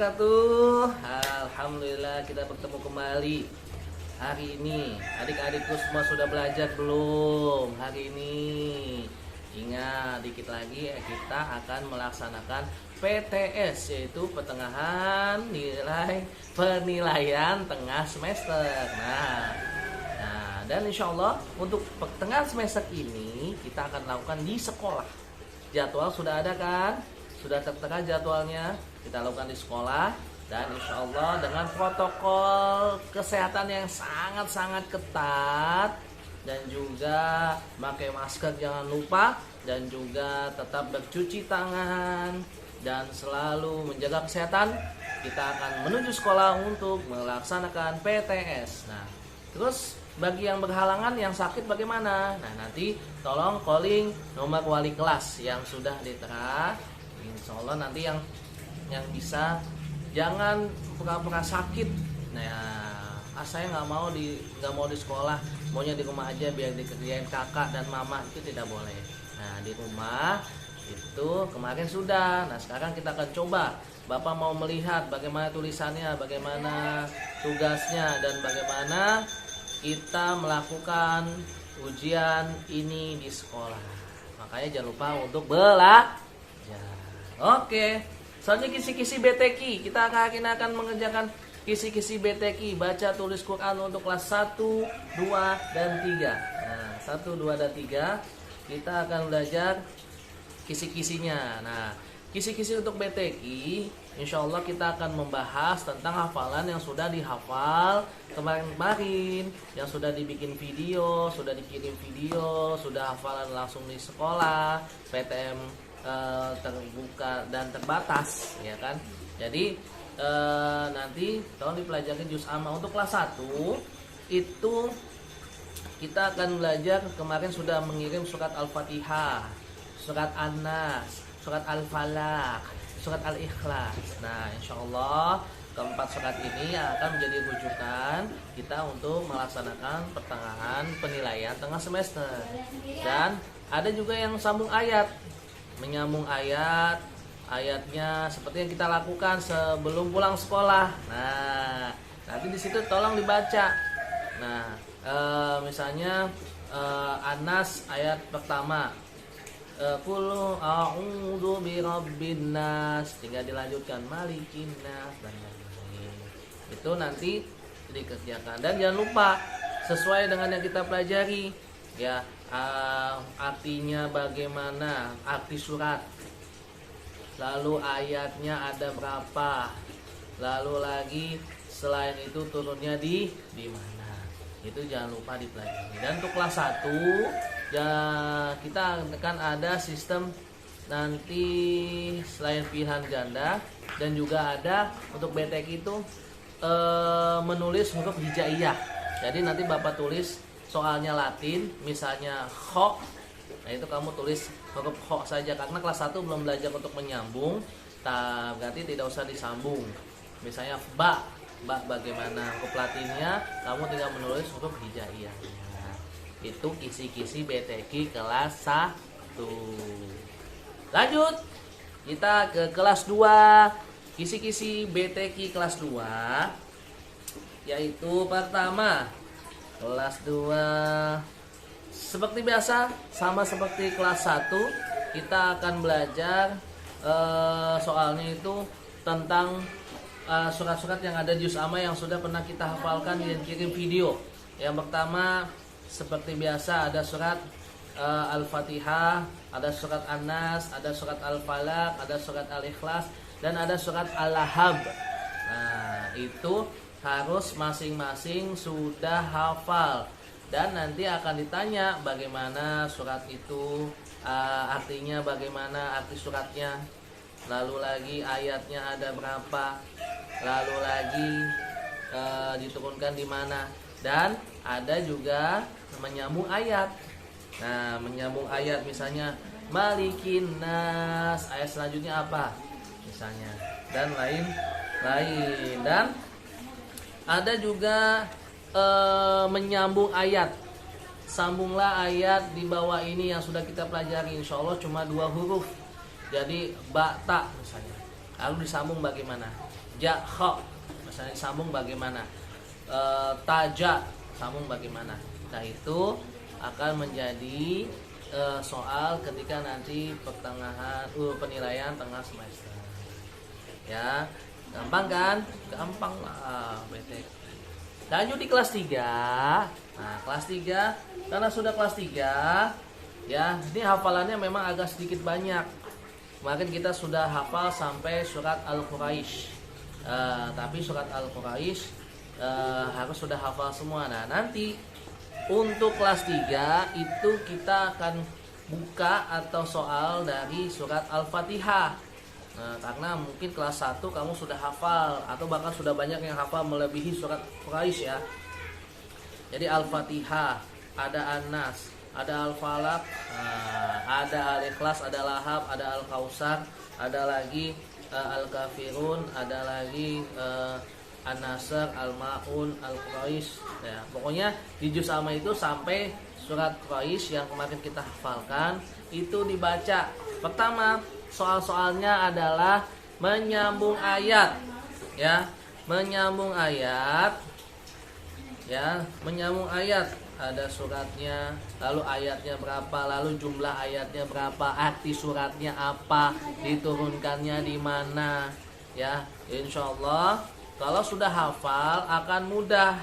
wabarakatuh. Alhamdulillah kita bertemu kembali hari ini. Adik-adikku semua sudah belajar belum hari ini? Ingat, dikit lagi kita akan melaksanakan PTS, yaitu pertengahan nilai penilaian tengah semester. Nah, dan insya Allah untuk pertengahan semester ini kita akan lakukan di sekolah. Jadwal sudah ada kan? Sudah tertera jadwalnya, kita lakukan di sekolah. Dan insya Allah dengan protokol kesehatan yang sangat-sangat ketat. Dan juga pakai masker jangan lupa. Dan juga tetap bercuci tangan. Dan selalu menjaga kesehatan. Kita akan menuju sekolah untuk melaksanakan PTS. Nah, terus bagi yang berhalangan, yang sakit bagaimana? Nah, nanti tolong calling nomor wali kelas yang sudah ditera. Insya Allah nanti yang bisa, jangan pura-pura sakit. Nah, saya nggak mau di sekolah, maunya di rumah aja biar dikerjain kakak dan mama, itu tidak boleh. Nah, di rumah itu kemarin sudah. Nah, sekarang kita akan coba. Bapak mau melihat bagaimana tulisannya, bagaimana tugasnya, dan bagaimana kita melakukan ujian ini di sekolah. Makanya jangan lupa untuk belajar. Oke, soalnya kisi-kisi BTQ. Kita akan mengerjakan kisi-kisi BTQ, baca tulis Quran untuk kelas 1, 2, dan 3. Nah, 1, 2, dan 3 kita akan belajar kisi-kisinya. Nah, kisi-kisi untuk BTQ, insya Allah kita akan membahas tentang hafalan yang sudah dihafal kemarin-kemarin, yang sudah dibikin video, sudah dikirim video, sudah hafalan langsung di sekolah, PTM terbuka dan terbatas, ya kan? Jadi nanti tolong dipelajari juz amma. Untuk kelas 1 itu kita akan belajar, kemarin sudah mengirim surat Al-Fatihah, surat An-Nas, surat Al-Falaq, surat Al-Ikhlas. Nah, insya Allah keempat surat ini akan menjadi rujukan kita untuk melaksanakan pertengahan penilaian tengah semester. Dan ada juga yang sambung ayat, menyambung ayatnya seperti yang kita lakukan sebelum pulang sekolah. Nah, nanti di situ tolong dibaca. Nah, misalnya An-Nas ayat pertama, Qul a'udzu birabbin nas, tinggal dilanjutkan malikin nas dan lain-lain. Itu nanti dikerjakan. Dan jangan lupa sesuai dengan yang kita pelajari, ya. Artinya bagaimana, arti surat, lalu ayatnya ada berapa, lalu lagi selain itu turunnya di mana, itu jangan lupa dipelajari. Dan untuk kelas 1 ya, kita akan ada sistem nanti selain pilihan ganda, dan juga ada untuk BTQ itu menulis huruf hijaiyah. Jadi nanti Bapak tulis soalnya Latin, misalnya kho, nah itu kamu tulis huruf kho saja, karena kelas 1 belum belajar untuk menyambung, berarti tidak usah disambung. Misalnya ba bagaimana huruf Latinnya, kamu tinggal menulis huruf hijaiyah. Itu kisi-kisi BTQ kelas 1. Lanjut, kita ke kelas 2, kisi-kisi BTQ kelas 2, yaitu pertama, kelas 2 seperti biasa, sama seperti kelas 1, kita akan belajar soalnya itu tentang surat-surat yang ada di juz amma yang sudah pernah kita hafalkan dan kirim video. Yang pertama seperti biasa ada surat Al-Fatihah, ada surat An-Nas, ada surat Al-Falaq, ada surat Al-Ikhlas, dan ada surat Al-Lahab. Nah, itu harus masing-masing sudah hafal. Dan nanti akan ditanya bagaimana surat itu, artinya bagaimana, arti suratnya, lalu lagi ayatnya ada berapa, lalu lagi diturunkan di mana. Dan ada juga menyambung ayat. Nah, menyambung ayat misalnya Malikin Nas, ayat selanjutnya apa misalnya, dan lain-lain. Dan ada juga menyambung ayat. Sambunglah ayat di bawah ini yang sudah kita pelajari, insya Allah cuma 2 huruf. Jadi ba ta misalnya, lalu disambung bagaimana? ja kha, misalnya sambung bagaimana, taja sambung bagaimana. Nah itu akan menjadi soal ketika nanti pertengahan penilaian tengah semester. Ya, gampang kan? Gampang lah BTK. Lanjut di kelas 3. Nah, kelas 3 karena sudah kelas 3 ya, ini hafalannya memang agak sedikit banyak. Kemarin kita sudah hafal sampai surat Al-Quraisy. Tapi surat Al-Quraisy harus sudah hafal semua. Nah, nanti untuk kelas 3 itu kita akan buka atau soal dari surat Al-Fatihah. Nah, karena mungkin kelas 1 kamu sudah hafal atau bahkan sudah banyak yang hafal melebihi surat Quraisy ya. Jadi Al-Fatihah, ada An-Nas, ada Al-Falaq, ada Al-Ikhlas, ada Lahab, ada Al-Kausar, ada lagi Al-Kafirun, ada lagi An-Nasr, Al-Ma'un, Al-Quraisy. Ya, pokoknya di juz amma itu sampai surat Quraisy yang kemarin kita hafalkan itu dibaca. Pertama, soal-soalnya adalah menyambung ayat. Ya, menyambung ayat. Ya, menyambung ayat. Ada suratnya, lalu ayatnya berapa, lalu jumlah ayatnya berapa, arti suratnya apa, diturunkannya di mana. Ya, insyaallah kalau sudah hafal akan mudah.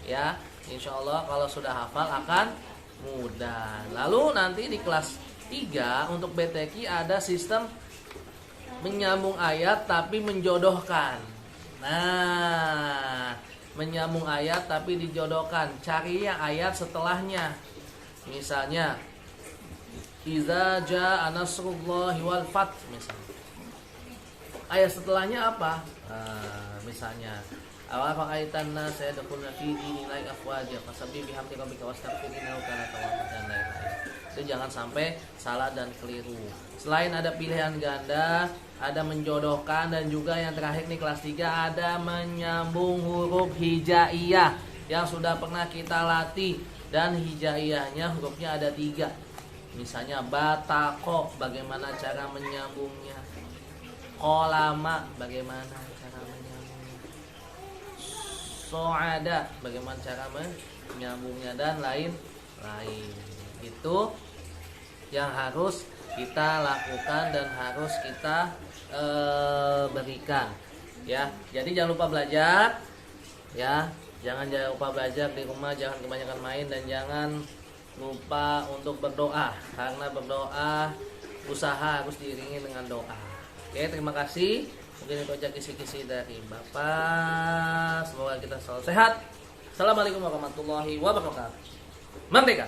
Ya, insyaallah kalau sudah hafal akan mudah. Lalu nanti di kelas 3 untuk BTQ ada sistem menyambung ayat tapi menjodohkan. Nah, menyambung ayat tapi dijodohkan. Cari yang ayat setelahnya. Misalnya Iza jaa nasrullahi wal fath misalnya. Ayat setelahnya apa? Misalnya awaqaitan nas yadkhuluna fi dinillahi afwaja fasabbih bihamdi rabbika wastaghfir innahu kana tawwabur dan lain-lain. Itu jangan sampai salah dan keliru. Selain ada pilihan ganda, ada menjodohkan, dan juga yang terakhir nih kelas 3 ada menyambung huruf hijaiyah yang sudah pernah kita latih, dan hijaiyahnya hurufnya ada 3. Misalnya batako, bagaimana cara menyambungnya? Kolama, bagaimana cara menyambungnya? Soada, bagaimana cara menyambungnya, dan lain-lain. Itu yang harus kita lakukan dan harus kita berikan. Ya, jadi jangan lupa belajar. Ya, jangan lupa belajar di rumah, jangan kebanyakan main, dan jangan lupa untuk berdoa, karena berdoa usaha harus diiringi dengan doa. Oke, terima kasih. Mungkin itu aja kisi-kisi dari Bapak. Semoga kita selalu sehat. Assalamualaikum warahmatullahi wabarakatuh. Merdeka.